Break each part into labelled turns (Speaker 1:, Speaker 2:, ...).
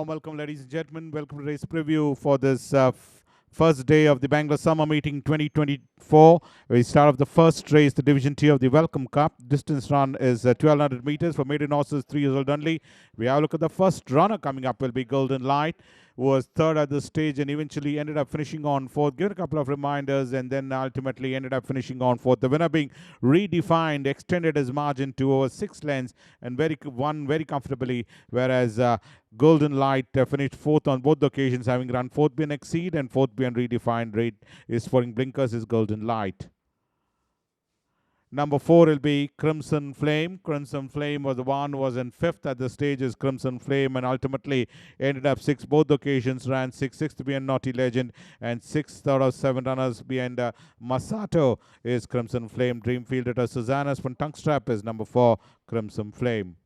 Speaker 1: warm welcome, ladies and gentlemen. Welcome to race preview for this first day of the Bangalore Summer Meeting 2024. We start off the first race, the Division II of the Welcome Cup. Distance run is 1,200 meters for maiden horses, 3 years old only. We have a look at the first runner coming up will be Golden Light, who was third at this stage and eventually ended up finishing on fourth. Given a couple of reminders and then ultimately ended up finishing on fourth. The winner being Redefined extended his margin to over 6 lengths and won very comfortably, whereas Golden Light finished fourth on both occasions, having run fourth beyond Exceed and fourth beyond Redefined. Rate is for blinkers is Golden Light. Number 4 will be Crimson Flame. Crimson Flame was the one who was in fifth at the stage is Crimson Flame and ultimately ended up sixth both occasions, ran sixth behind Naughty Legend and sixth out of 7 runners behind Masato is Crimson Flame. Dreamfield at Susanna's from Tungstrap is number 4 Crimson Flame.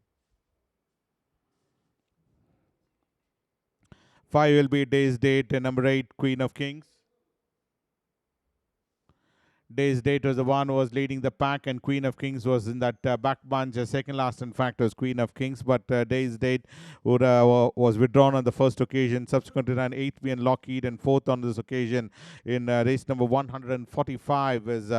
Speaker 1: 5 will be Day's Date and number 8 Queen of Kings. Day's Date was the one who was leading the pack, and Queen of Kings was in that back bunch. Second last, in fact, was Queen of Kings, but Day's Date was withdrawn on the first occasion. Subsequently ran 8th behind Lockheed and 4th on this occasion in race number 145 is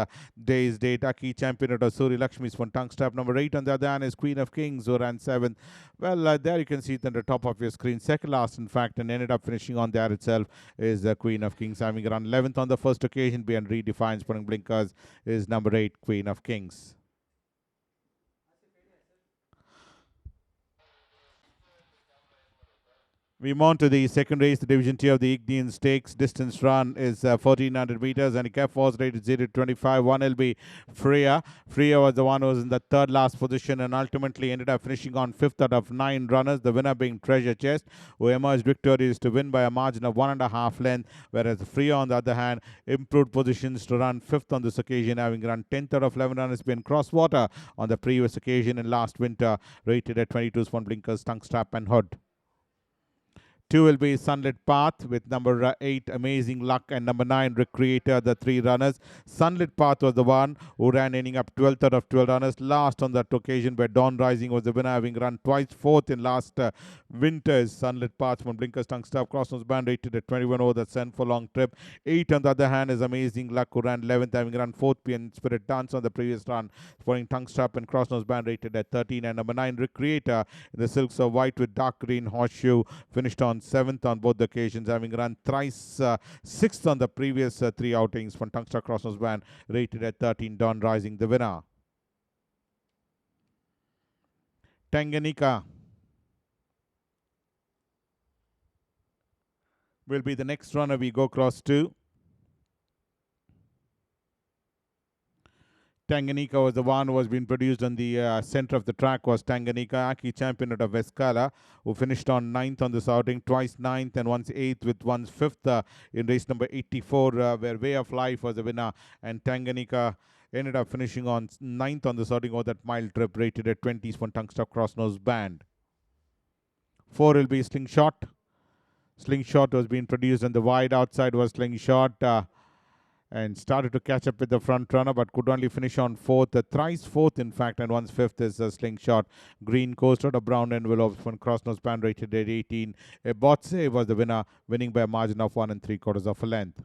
Speaker 1: Day's Date. Aki champion at Suri Lakshmi's from Tungstrap. Number 8 on the other hand is Queen of Kings, who ran 7th. Well, there you can see it on the top of your screen. Second last, in fact, and ended up finishing on there itself is Queen of Kings, having run 11th on the first occasion behind Redefined Spring Blinkers is number 8 Queen of Kings. We move on to the second race, the Division II of the Dien Stakes. Distance run is 1,400 meters and the cap force rate is 0-25. One will be Freya. Freya was the one who was in the third last position and ultimately ended up finishing on 5th out of 9 runners. The winner being Treasure Chest, who emerged victorious to win by a margin of 1.5 length, whereas Freya, on the other hand, improved positions to run 5th on this occasion, having run 10th out of 11 runners being Crosswater on the previous occasion and last winter, rated at 22 Swan Blinkers, Tungstrap and Hood. 2 will be Sunlit Path with number 8 Amazing Luck and number 9 Recreator, the 3 runners. Sunlit Path was the one who ran, ending up 12th out of 12 runners. Last on that occasion, where Dawn Rising was the winner, having run twice 4th in last winter's Sunlit Path from Blinkers Tungstrap. Crossnose Band rated at 21 over the send for long trip. 8 on the other hand is Amazing Luck, who ran 11th, having run 4th behind Spirit Dance on the previous run, following Tungstrap and Crossnose Band rated at 13. And number 9 Recreator in the Silks of White with dark green horseshoe finished on 7th on both occasions, having run thrice 6th on the previous 3 outings from Tungstrap Crossnose Band, rated at 13. Dawn Rising the winner. Tanganyika will be the next runner we go across to. Tanganyika was the one who was being produced on the center of the track was Tanganyika, Aki champion out of Vescala, who finished on 9th on this outing, twice 9th and once 8th with once 5th in race number 84, where Way of Life was the winner, and Tanganyika ended up finishing on 9th on this outing of that mile trip, rated at 20s from Tungstrap Crossnose Band. 4 will be Slingshot. Slingshot was being produced and the wide outside was Slingshot. And started to catch up with the front runner, but could only finish on 4th, thrice 4th in fact, and once 5th is Slingshot. Green Coast out of brown envelopes from Crossnose Band rated at 18. Botse was the winner, winning by a margin of 1 3/4 of a length.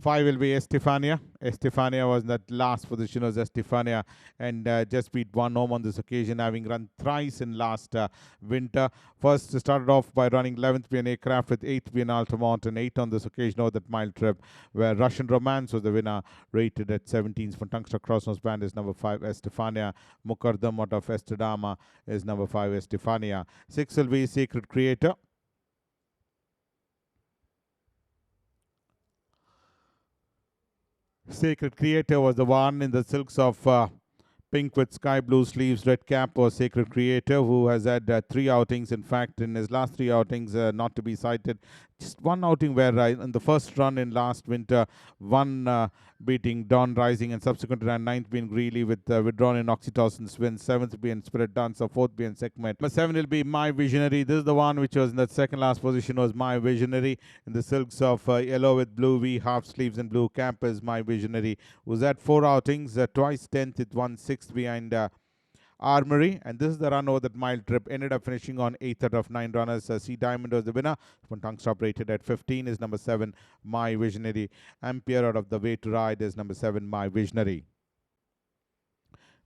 Speaker 1: 5 will be Estefania. Estefania was in that last position was Estefania and just beat one home on this occasion, having run thrice in last winter. First started off by running 11th being Aircraft with 8th being Altamont and 8 on this occasion over that mile trip, where Russian Romance was the winner, rated at 17. From Tungstrap Crossnose Band is number 5 Estefania. Mukardam out of Estadama is number 5 Estefania. 6 will be Sacred Creator. Sacred Creator was the one in the silks of pink with sky blue sleeves, red cap, was Sacred Creator, who has had 3 outings. In fact, in his last 3 outings, not to be cited, just one outing where in the first run in last winter, one beating Dawn Rising and subsequently ran 9th being Greeley with withdrawn in Oxytocin's win, 7th being Spirit Dancer, 4th being Segment. Number 7 will be My Visionary. This is the one which was in that second last position was My Visionary in the silks of yellow with blue V, half sleeves and blue cap is My Visionary. Was at 4 outings, twice 10th, it won 6th behind Armory, and this is the run over that mile trip. Ended up finishing on 8th out of 9 runners. Sea Diamond was the winner. One tongue stop rated at 15 is number 7, My Visionary. Ampere out of the way to ride is number 7, My Visionary.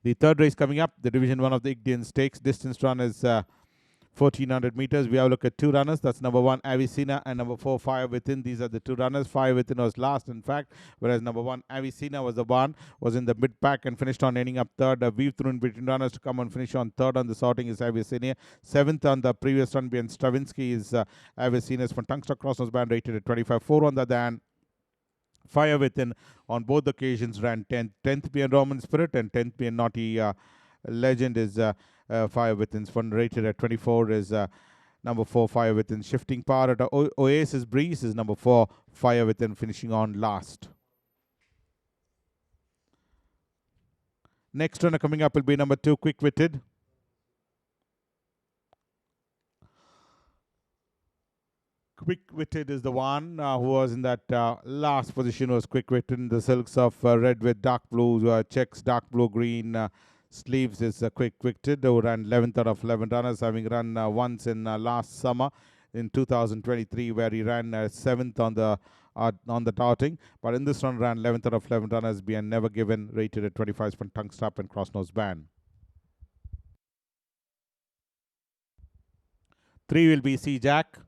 Speaker 1: The third race coming up, the Division 1 of the Dien Stakes. Distance run is 1400 meters. We have a look at two runners. That's number 1, Avicenna, and number 4, Fire Within. These are the two runners. Fire Within was last, in fact, whereas number 1, Avicenna, was the one, was in the mid pack and finished on ending up third. Weave through in between runners to come and finish on third on the sorting is Avicenna. 7th on the previous run being Stravinsky is Avicenna's from Tungsten Crossnose Band rated at 25. 4 on the other hand. Fire Within on both occasions ran 10th. 10th being Roman Spirit and 10th being Naughty Legend is Fire Within's one rated at 24 is number 4, Fire Within. Shifting Power at Oasis Breeze is number 4, Fire Within, finishing on last. Next runner coming up will be number 2, Quick Witted. Quick Witted is the one who was in that last position, was Quick Witted in the silks of red with dark blue checks, dark blue green sleeves is Quick Witted, who ran 11th out of 11 runners, having run once in last summer in 2023, where he ran 7th on the touting, but in this run ran 11th out of 11 runners, being Never Given, rated at 25 from Tongue Stop and Crossnose Band. 3 will be Sea Jack.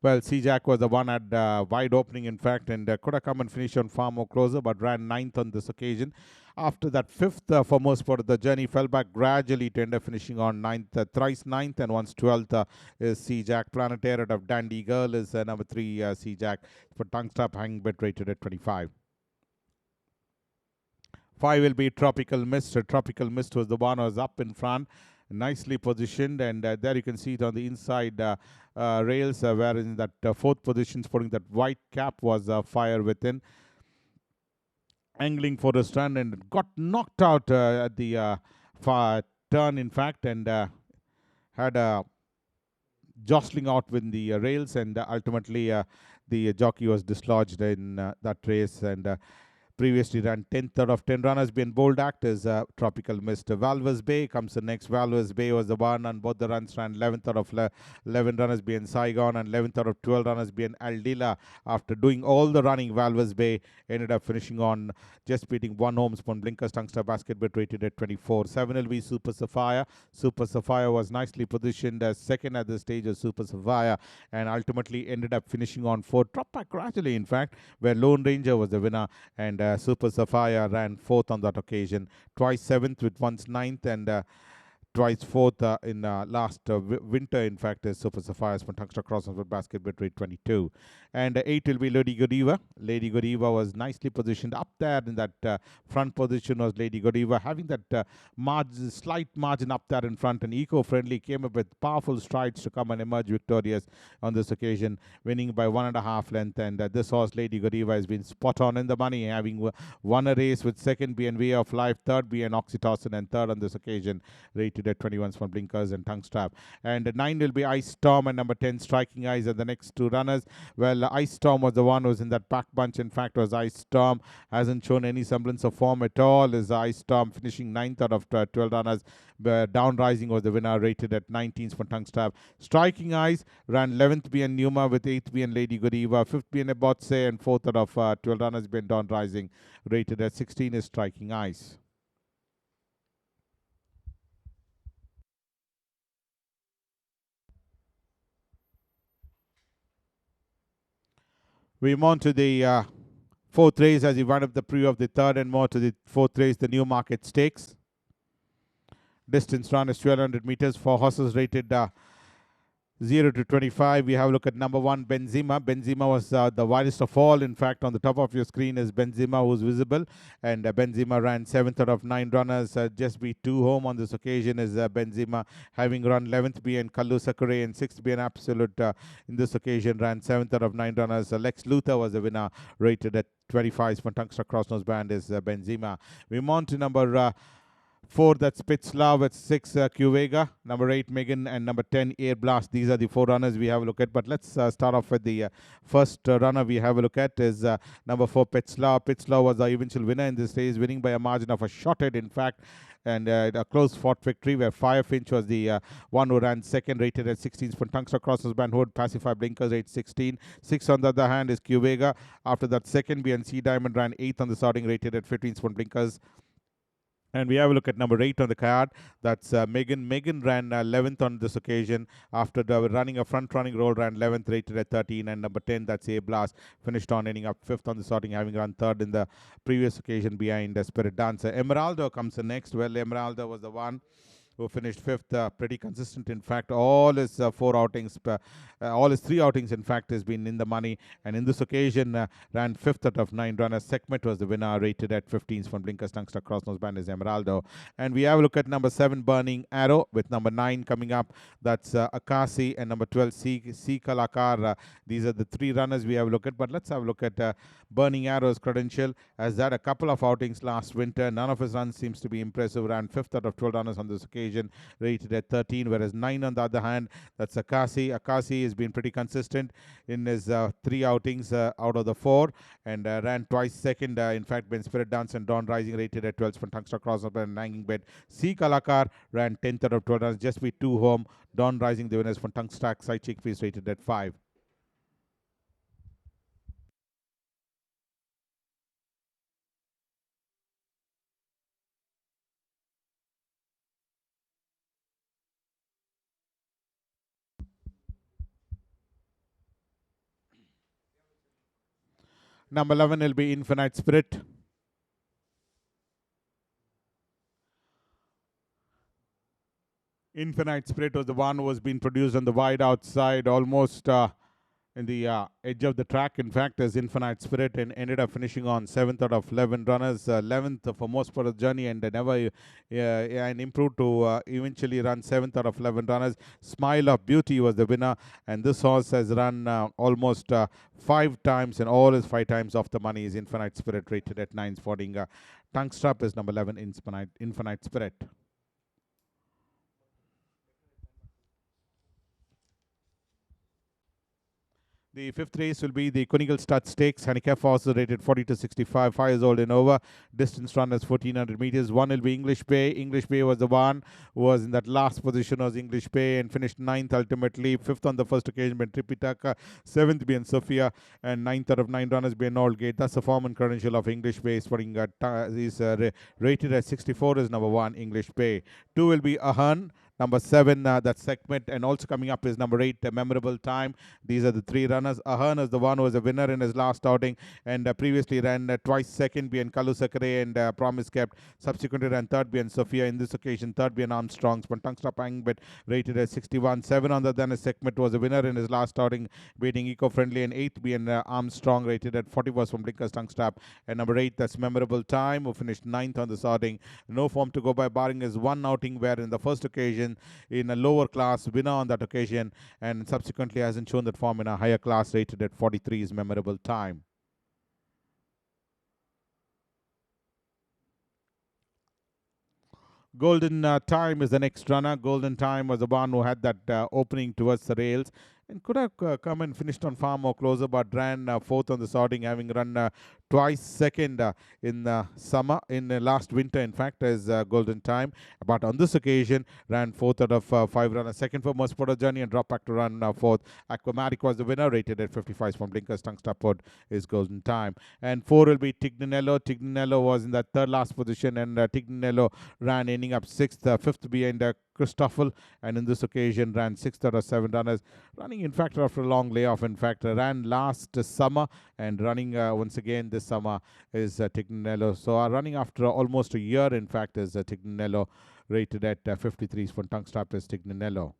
Speaker 1: Well, Sea Jack was the one at wide opening, in fact, and could have come and finished on far more closer, but ran 9th on this occasion. After that, 5th for most part of the journey, fell back gradually to end up finishing on 9th, thrice 9th, and once 12th is Sea Jack. Planetaire out of Dandy Girl is number 3, Sea Jack, for Tongue Stop, hanging bit rated at 25. 5 will be Tropical Mist. Tropical Mist was the one who was up in front, nicely positioned, and there you can see it on the inside rails, where in that 4th position, sporting that white cap, was Fire Within, angling for a run, and got knocked out at the far turn, in fact, and had a jostling out with the rails, and ultimately the jockey was dislodged in that race, and previously ran 10th out of 10 runners, being bold act is Tropical Mist. Valvers Bay comes the next. Valvers Bay was the one, and both the runs ran 11th out of 11 runners, being Saigon, and 11th out of 12 runners, being Aldila. After doing all the running, Valvers Bay ended up finishing on just beating one home spun Blinkers Tungster Basket, but rated at 24. 7 will be Super Sapphire. Super Sapphire was nicely positioned as second at the stage of Super Sapphire, and ultimately ended up finishing on 4. Dropped back gradually, in fact, where Lone Ranger was the winner, and Super Sapphire ran 4th on that occasion, twice 7th with once 9th, and twice 4th in last winter, in fact, is Super Sapphire's from Tungster Crossnose Basket, bit rate 22. And 8 will be Lady Godiva. Lady Godiva was nicely positioned up there in that front position, was Lady Godiva, having that slight margin up there in front, and eco-friendly, came up with powerful strides to come and emerge victorious on this occasion, winning by 1.5 length. And this horse, Lady Godiva, has been spot on in the money, having won a race with second being Way of Life, third being Oxytocin, and third on this occasion, rated at 21 for Blinkers and Tongue Strap. And 9 will be Ice Storm, and number 10, Striking Eyes, are the next two runners. Well, Ice Storm was the one who was in that pack bunch. In fact, was Ice Storm. Hasn't shown any semblance of form at all. Is Ice Storm, finishing 9th out of 12 runners. Down Rising was the winner, rated at 19th for Tongue Strap. Striking Eyes ran 11th being Numa, with 8th being Lady Godiva, 5th being Abotse, and 4th out of 12 runners being Down Rising, rated at 16 is Striking Eyes. We move on to the 4th race as we wind up the preview of the 3rd, and more to the 4th race, the Newmarket Stakes. Distance run is 1200 meters for horses rated 0 to 25. We have a look at number 1, Benzema. Benzema was the widest of all. In fact, on the top of your screen is Benzema, who's visible. And Benzema ran 7th out of 9 runners. Just beat 2 home on this occasion is Benzema, having run 11th being Kallu Sakure and 6th being Absolute. In this occasion, ran 7th out of 9 runners. Lex Luthor was the winner, rated at 25 for Tungster Crossnose Band is Benzema. We move on to number 4, that's Pitslav. With 6, Qvega. Number 8, Megan. And number 10, Air Blast. These are the 4 runners we have a look at. But let's start off with the first runner we have a look at is number 4, Pitslav. Pitslav was the eventual winner in this race, winning by a margin of a shot head, in fact. And a close fought victory where Firefinch was the one who ran second, rated at 16. From Tungsten crosses band hood, pacify blinkers, rate 16. 6 on the other hand is Qvega. After that, second BNC Diamond ran 8th on the starting, rated at 15 spoon blinkers. And we have a look at number 8 on the card. That's Megan. Megan ran 11th on this occasion after running a front-running roll, ran 11th, rated at 13. And number 10, that's A Blast, finished on ending up 5th on the sorting, having run 3rd in the previous occasion behind Spirit Dancer. Emeraldo comes in next. Well, Emeraldo was the one who finished 5th, pretty consistent. In fact, all his 4 outings, all his 3 outings, in fact, has been in the money. And in this occasion, ran 5th out of 9 runners. Sekmet was the winner, rated at 15 from Blinkers Tungster Crossnose Band is Emeraldo. And we have a look at number 7, Burning Arrow, with number 9 coming up. That's Akasi, and number 12, C Kalakar. These are the 3 runners we have a look at. But let's have a look at Burning Arrow's credential. Has had a couple of outings last winter. None of his runs seems to be impressive. Ran 5th out of 12 runners on this occasion, rated at 13, whereas 9 on the other hand, that's Akasi. Akasi has been pretty consistent in his 3 outings out of the 4, and ran twice second. In fact, Ben Spirit Dance and Dawn Rising, rated at 12 from Tungster Crossover and Hanging Bed. C Kalakar ran 10th out of 12 runs, just with 2 home. Dawn Rising, the winners from Tungstack Side Chickpeas, rated at 5. Number 11 will be Infinite Spirit. Infinite Spirit was the one who was being produced on the wide outside, almost in the edge of the track. In fact, as Infinite Spirit, and ended up finishing on 7th out of 11 runners, 11th for most part of the journey, and never and improved to eventually run 7th out of 11 runners. Smile of Beauty was the winner, and this horse has run almost 5 times, and all his 5 times off the money is Infinite Spirit, rated at 9, sporting Tongue Strap is number 11, Infinite Spirit. The 5th race will be the Kunigal Stud Stakes. Handicap horse rated 40 to 65, 5 years old and over. Distance run is 1400 meters. 1 will be English Bay. English Bay was the one who was in that last position, was English Bay, and finished 9th ultimately. 5th on the first occasion by Tripitaka. 7th being Sophia, and 9th out of 9 runners being Aldgate. That's the form and credential of English Bay. Sporting is rated at 64 is number 1, English Bay. 2 will be Ahan. Number 7, that's Segment, and also coming up is number 8, Memorable Time. These are the 3 runners. Ahern is the one who was a winner in his last outing, and previously ran twice second, being Kalu Sakare and Promise Kept. Subsequently ran third, being Sophia. In this occasion, third, being Armstrong's. Pantangsta Pangbet, rated at 61. 7 on the then Segment was a winner in his last outing, beating Eco-Friendly, and 8th being Armstrong, rated at 41 from Blinkers Tongue Strap. And number 8, that's Memorable Time, who finished 9th on this outing. No form to go by, barring his one outing where in the first occasion in a lower class, winner on that occasion, and subsequently hasn't shown that form in a higher class, rated at 43 is Memorable Time. Golden Time is the next runner. Golden Time was the one who had that opening towards the rails, and could have come and finished on far more closer, but ran 4th on the sorting, having run twice second in summer, in last winter, in fact, as Golden Time. But on this occasion, ran 4th out of 5 runners. Second for most part of journey, and dropped back to run 4th. Aquamatic was the winner, rated at 55 from Blinkers Tongue Stopwood is Golden Time. And 4 will be Tignanello. Tignanello was in that third last position, and Tignanello ran ending up 6th, 5th behind Christoffel, and in this occasion ran 6th out of 7 runners. Running, in fact, after a long layoff, in fact, ran last summer, and running once again this summer is Tignanello. So running after almost a year, in fact, is Tignanello, rated at 53 for Tongue Strap is Tignanello.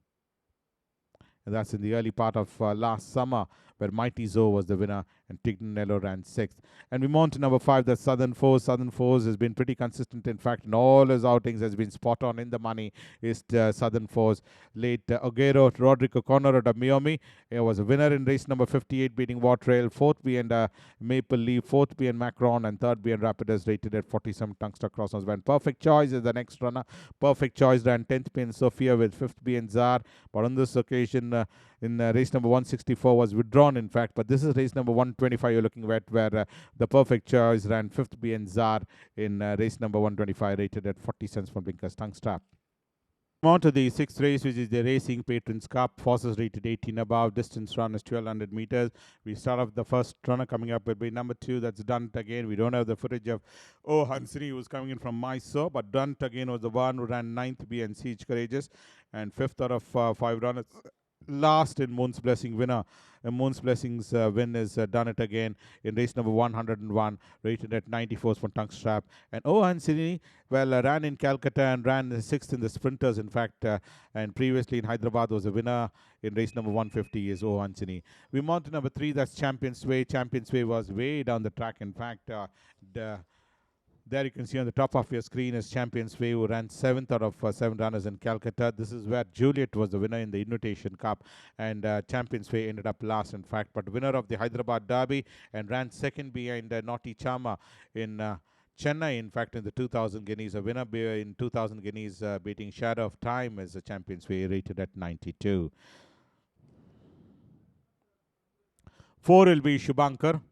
Speaker 1: and that's in the early part of last summer, where Mighty Zo was the winner and Tignanello ran 6th. And we move on to number 5, the Southern Force. Southern Force has been pretty consistent. In fact, in all his outings has been spot on in the money. Is Southern Force. Late Oguero Rodrigo Connor out of Miami was a winner in race number 58, beating Watrail. 4th behind Maple Leaf, 4th behind Macron, and 3rd behind Rapidus, rated at 47 Tungster Crossnose Band. Perfect Choice is the next runner. Perfect Choice ran 10th behind Sophia with 5th behind Zar. But on this occasion, in race number 164 was withdrawn, in fact. But this is race number 125 you're looking at, where the Perfect Choice ran 5th behind Zar in race number 125, rated at 40 cents from Blinkers Tongue Strap. On to the 6th race, which is the Racing Patrons Cup. Forces rated 18 above. Distance run is 1200 meters. We start off the first runner coming up will be number 2. That's Dunt again. We don't have the footage of Hansini, who's coming in from Mysore, but Dunt again was the one who ran 9th and Siege Courageous, and 5th out of 5 runners. Last in Moon's Blessing winner. Moon's Blessing's win is done it again in race number 101, rated at 94 for Tongue Strap. And Hansini, ran in Calcutta and ran 6th in the sprinters, in fact, and previously in Hyderabad was a winner in race number 150 is Hansini. We move on to number 3, that's Champion's Way. Champion's Way was way down the track, in fact. There you can see on the top of your screen is Champions Way, who ran 7th out of 7 runners in Calcutta. This is where Juliet was the winner in the Invitation Cup, and Champions Way ended up last, in fact. But winner of the Hyderabad Derby and ran 2nd behind Naughty Chama in Chennai, in fact, in the 2000 guineas. A winner in 2000 guineas beating Shadow of Time as a Champions Way, rated at 92. 4 will be Shubhankar.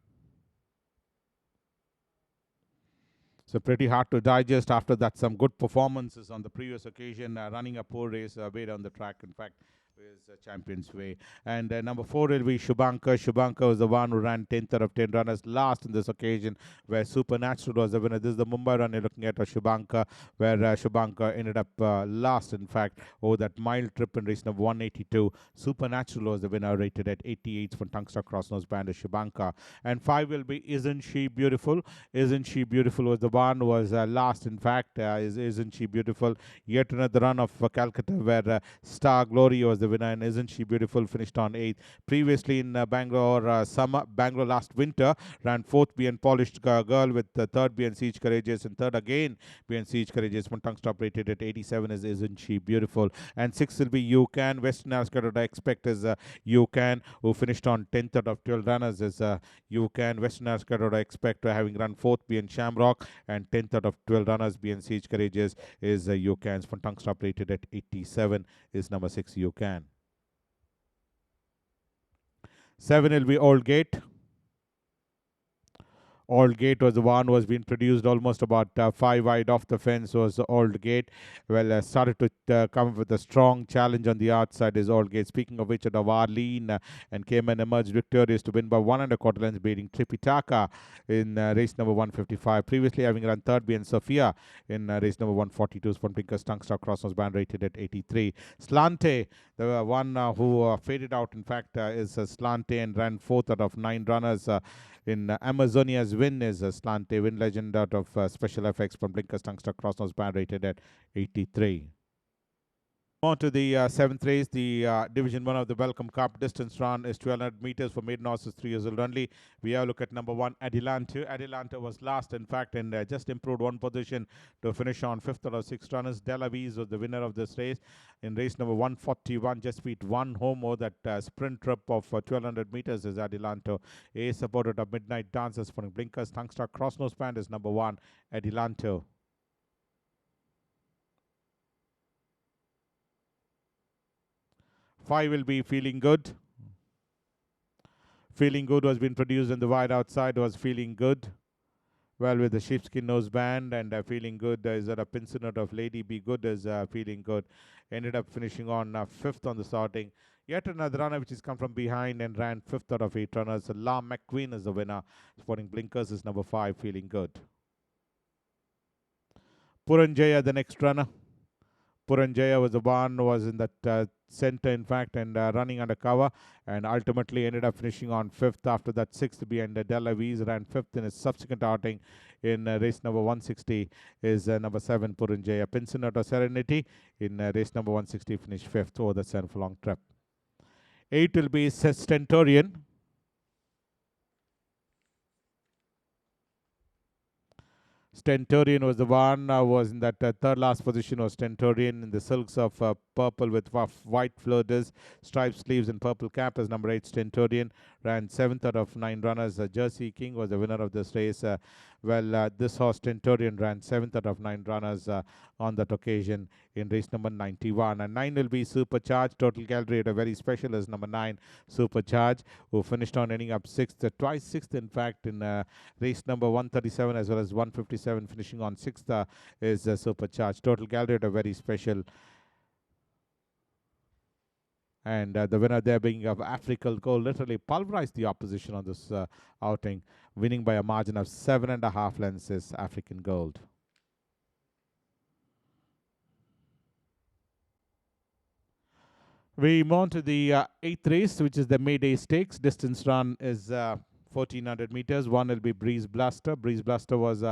Speaker 1: So pretty hard to digest after that. Some good performances on the previous occasion, running a poor race way down the track. In fact, is Champion's Way. And number 4 will be Shubhankar. Shubhankar was the one who ran 10th out of 10 runners last in this occasion, where Supernatural was the winner. This is the Mumbai run you're looking at, Shubhankar, where Shubhankar ended up last, in fact, over that mile trip in race number 182. Supernatural was the winner, rated at 88 for Tungster Crossnose Band of Shubhankar. And 5 will be Isn't She Beautiful. Isn't She Beautiful was the one who was last, in fact. Isn't She Beautiful? Yet another run of Calcutta, where Star Glory was the winner, and Isn't She Beautiful finished on 8th. Previously in Bangalore last winter, ran 4th behind Polished Girl, with 3rd behind Siege Courageous, and 3rd again behind Siege Courageous. One tongue stop rated at 87 is Isn't She Beautiful. And 6th will be You Can. Western Ascot, I expect, is You Can, who finished on 10th out of 12 runners is You Can. Western Ascot, I expect, having run 4th behind Shamrock, and 10th out of 12 runners behind Siege Courageous is You Can. One tongue stop rated at 87 is number 6, You Can. 7 will be Old Gate. Old Gate was the one who was being produced almost about 5 wide off the fence, was Old Gate. Well, started to come up with a strong challenge on the outside is Old Gate. Speaking of which, Davar lean and came and emerged victorious to win by 1.25 lengths, beating Tripitaka in race number 155. Previously having run 3rd behind Sophia in race number 142. Spontinker's Tungster Crossnose Band, rated at 83. Slante, the one who faded out, in fact, is Slante, and ran 4th out of 9 runners. In Amazonia's win is Slante, win legend out of Special Effects from Blinkers Tungster Crossnose Band, rated at 83. On to the 7th race, the Division 1 of the Welcome Cup. Distance run is 1200 meters for maiden horses 3 years old only. We have a look at number 1, Adelanto. Adelanto was last, in fact, and just improved 1 position to finish on 5th out of 6 runners. Delavies was the winner of this race in race number 141. Just beat 1 home over that sprint trip of 1200 meters is Adelanto. A supported of Midnight Dancers for Blinkers Tungster Crossnose Band is number 1, Adelanto. 5 will be Feeling Good. Feeling Good was being produced in the wide outside, was Feeling Good. Well, with the sheepskin nose band, and Feeling Good is at a pincer note of Lady Be Good is Feeling Good. Ended up finishing on 5th on the starting. Yet another runner which has come from behind and ran 5th out of 8 runners. La McQueen is the winner. Sporting Blinkers is number 5, Feeling Good. Puranjaya, the next runner. Puranjaya was the one who was in that center, in fact, and running under cover, and ultimately ended up finishing on 5th. After that, 6th behind Delavies, ran 5th in his subsequent outing in race number 160 is number 7, Puranjaya. Pinsonata Serenity in race number 160 finished 5th over the 7 furlong trip. 8 will be Stentorian. Stentorian was the one, was in that third last position, was Stentorian in the silks of purple with white fleurs, striped sleeves and purple cap as number 8 Stentorian. Ran 7th out of 9 runners. Jersey King was the winner of this race. This horse Stentorian ran 7th out of 9 runners on that occasion in race number 91. And 9 will be Supercharged. Total Gallery at a very special as number 9 Supercharged, who finished on ending up 6th, twice 6th in fact in race number 137 as well as 157, finishing on 6th is Supercharged. Total Gallery at a very special. And the winner there being of African Gold, literally pulverized the opposition on this outing, winning by a margin of 7.5 lengths is African Gold. We move on to the 8th race, which is the May Day Stakes. Distance run is 1400 meters. One will be Breeze Blaster. Breeze Blaster was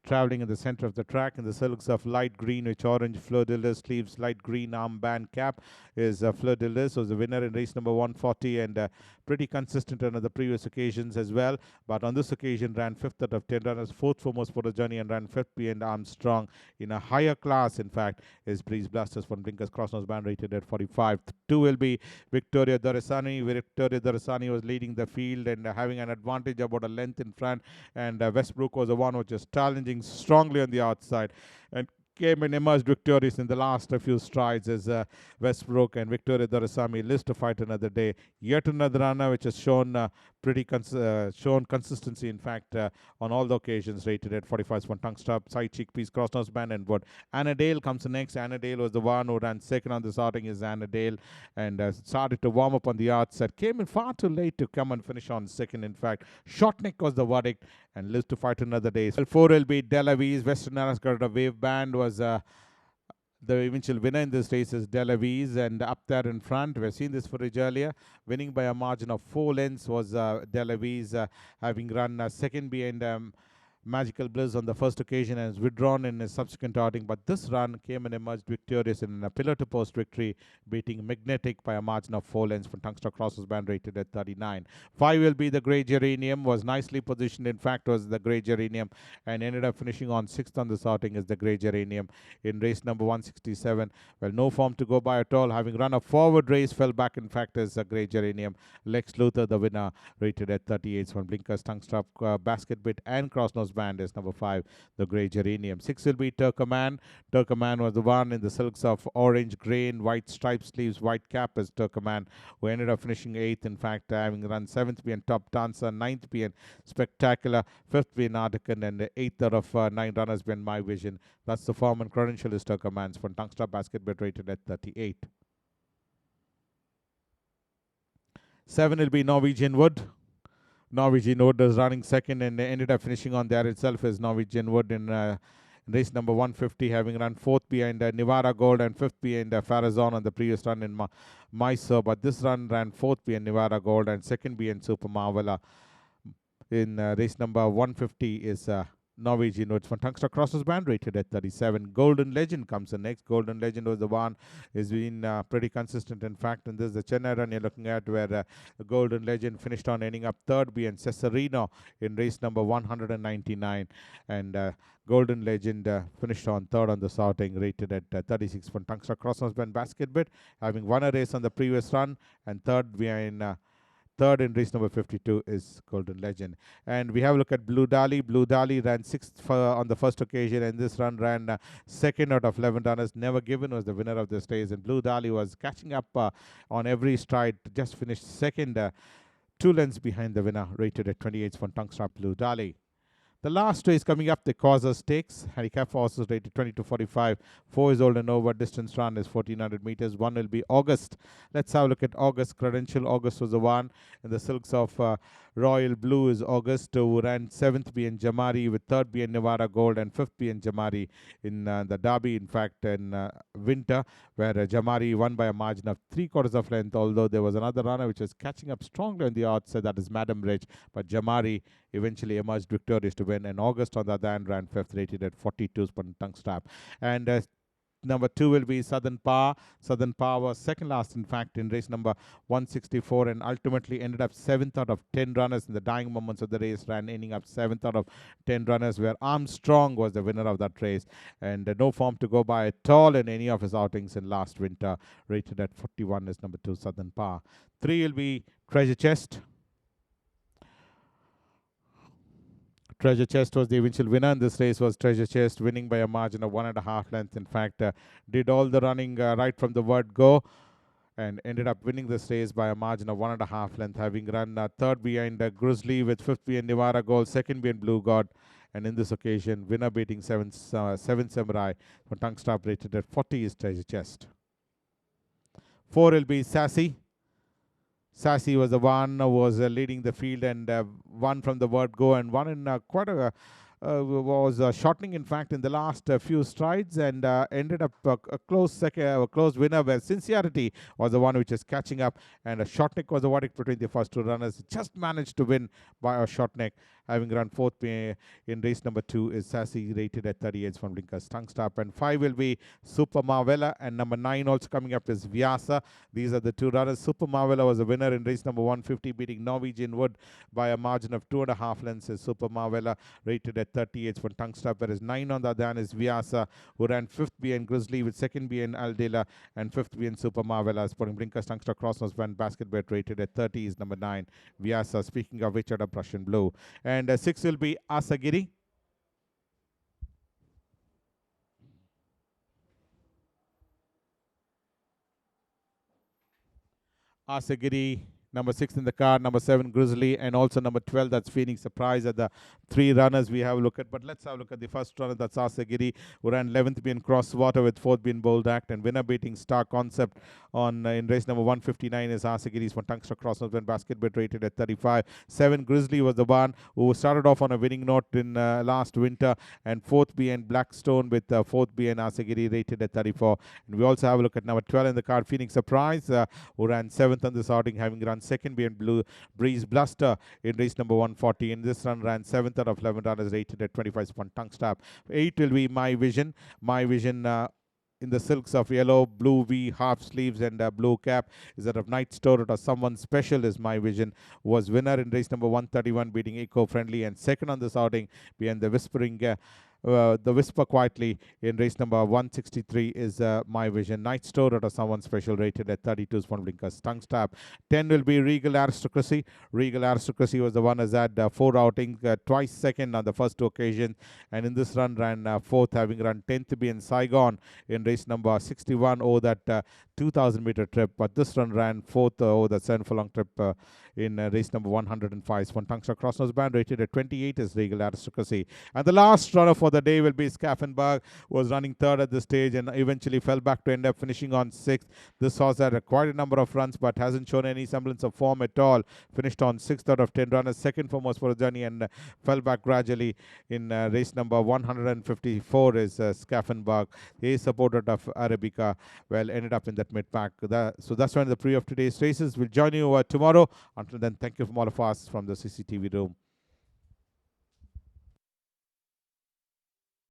Speaker 1: traveling in the center of the track in the silks of light green with orange fleur-de-lis sleeves, light green armband cap is fleur-de-lis. Was the winner in race number 140 and pretty consistent on the previous occasions as well. But on this occasion ran 5th out of 10 runners, 4th for most photo journey and ran 5th behind Armstrong. In a higher class, in fact, is Breeze Blasters from Blinkers Crossnose band rated at 45. 2 will be Victoria Doresani. Victoria Doresani was leading the field and having an advantage about a length in front, and Westbrook was the one which was challenging strongly on the outside and came and emerged victorious in the last few strides as Westbrook and Victoria Doresami lives to fight another day. Yet another runner which has shown shown consistency, in fact, on all the occasions, rated at 45 for tongue strap, side cheek piece, cross nose band and wood. Anna Dale comes next. Anna Dale was the one who ran second on this outing is Anna Dale, and started to warm up on the outside. Came in far too late to come and finish on second, in fact. Short neck was the verdict and lives to fight another day. Well, 4 will be Delavies. Western Alaska Wave Band was the eventual winner in this race is Delavies, and up there in front, we've seen this footage earlier, winning by a margin of 4 lengths was Delavies, having run second behind Magical Bliss on the first occasion and has withdrawn in his subsequent outing. But this run came and emerged victorious in a pillar-to-post victory, beating Magnetic by a margin of 4 lengths for Tungsten Crosses band rated at 39. 5 will be the Grey Geranium, was nicely positioned, in fact, was the Grey Geranium, and ended up finishing on 6th on this outing as the Grey Geranium in race number 167. Well, no form to go by at all, having run a forward race, fell back, in fact, as the Grey Geranium. Lex Luthor, the winner, rated at 38 from Blinkers, Tongue Strap, Basket Bit, and Cross Nose band is number 5, the Grey Geranium. 6 will be Turkoman. Turkoman was the one in the silks of orange, grain, white striped sleeves, white cap as Turkoman, who ended up finishing 8th, in fact, having run 7th being Top Dancer, 9th being Spectacular, 5th being Artican, and 8th out of 9 runners being My Vision. That's the form and credential is Turkoman's for Tungsta Basket Bit rated at 38. 7 will be Norwegian Wood. Norwegian Wood is running second and ended up finishing on there itself as Norwegian Wood in race number 150, having run 4th behind Nivara Gold and 5th behind Farazon on the previous run in Mysore. But this run ran 4th behind Nivara Gold and 2nd behind Super Marvella. In race number 150 is Norwegian Woods for Tungsta Crosses band rated at 37. Golden Legend comes in next. Golden Legend was the one has been pretty consistent, in fact, and this is the Chennai run you're looking at where Golden Legend finished on ending up 3rd behind Cesarino in race number 199, and Golden Legend finished on 3rd on the outing, rated at 36 for Tungsta Crosses band basket bit, having won a race on the previous run, and 3rd behind 3rd in race number 52 is Golden Legend. And we have a look at Blue Dali. Blue Dali ran 6th on the first occasion, and this run ran 2nd out of 11 runners. Never Given was the winner of this race, and Blue Dali was catching up on every stride, just finished 2nd, 2 lengths behind the winner, rated at 28 for Tungstrap Blue Dali. The last race coming up, the Quasar Stakes. Handicap horses rated 20-45. 4 is old and over. Distance run is 1400 meters. 1 will be August. Let's have a look at August credential. August was the one in the silks of Royal Blue is August, who ran 7th being Jamari, with 3rd being Nevada Gold and 5th being Jamari in the Derby, in fact, in winter, where Jamari won by a margin of 3/4 of length, although there was another runner which was catching up strongly on the outside, that is Madam Ridge, but Jamari eventually emerged victorious to win, and August on the other hand ran 5th, rated at 42 tongue strap. And Number 2 will be Southern Power. Southern Power was second last, in fact, in race number 164, and ultimately ended up 7th out of 10 runners in the dying moments of the race, ending up 7th out of 10 runners, where Armstrong was the winner of that race, and no form to go by at all in any of his outings in last winter. Rated at 41 is number 2, Southern Power. 3 will be Treasure Chest. Treasure Chest was the eventual winner in this race. Was Treasure Chest, winning by a margin of 1.5 lengths. In fact, did all the running right from the word go, and ended up winning this race by a margin of 1.5 lengths, having run third behind Grizzly, with fifth behind Nivara Gold, second behind Blue God, and in this occasion, winner beating Seven Samurai. For tongue stop, rated at 40 is Treasure Chest. 4 will be Sassy. Sassy was the one who was leading the field, and won from the word go, and won in quite a was shortening, in fact, in the last few strides, and ended up a close close winner, where Sincerity was the one which is catching up, and Shortneck was the verdict between the first two runners. Just managed to win by a Shortneck, having run fourth in race number 2 is Sassy, rated at 38 from Blinkers tongue stop. And 5 will be Super Marvella, and number 9 also coming up is Vyasa. These are the two runners. Super Marvella was a winner in race number 150, beating Norwegian Wood by a margin of 2.5 lengths. Is Super Marvella, rated at 38 for tongue stop, whereas 9 on the other hand is Vyasa, who ran 5th behind Grizzly, with 2nd behind Aldela, and 5th behind Super Marvella. Sporting Blinkers tongue stop crossnose band basket bet, rated at 30 is number 9, Vyasa. Speaking of which, at a Prussian Blue. And 6 will be Asagiri. Asagiri, number 6 in the card, number 7 Grizzly, and also number 12, that's Phoenix Surprise. At the 3 runners we have a look at, but let's have a look at the first runner, that's Asagiri, who ran 11th being Crosswater, with 4th being Bold Act, and winner beating Star Concept on in race number 159 is Asagiri's for Tungster Crossnose when basket bet, rated at 35. 7 Grizzly was the one who started off on a winning note in last winter, and 4th being Blackstone, with 4th being Asagiri, rated at 34. And we also have a look at number 12 in the card, Phoenix Surprise, who ran 7th on this outing, having run 2nd behind Blue Breeze Bluster in race number 140. In this run, ran 7th out of 11 runners, rated at 25 on tongue stop. 8 will be My Vision. My Vision, in the silks of yellow, blue V half sleeves, and blue cap, is that of Night Store or Someone Special is My Vision. Was winner in race number 131, beating Eco Friendly, and second on this outing behind the Whispering the Whisper Quietly in race number 163 is My Vision. Night Store or Someone Special, rated at 32 Spawn Blinkers tongue stab. 10 will be Regal Aristocracy. Regal Aristocracy was the one has had 4 outings, twice second on the first 2 occasions, and in this run ran 4th, having run 10th to be in Saigon in race number 61 over that 2,000 meter trip, but this run ran 4th over the 7 furlong trip in race number 105. Spawn Tungster Crossnose Band, rated at 28 is Regal Aristocracy. And the last runner for the day will be Skaffenberg, was running 3rd at this stage and eventually fell back to end up finishing on 6th. This horse had quite a number of runs but hasn't shown any semblance of form at all. Finished on 6th out of 10 runners, second for most for the journey, and fell back gradually in race number 154 is Skaffenberg. He is supported of Arabica. Well, ended up in that mid-pack. So that's one of the pre of today's races. We'll join you tomorrow. Until then, thank you from all of us from the CCTV room.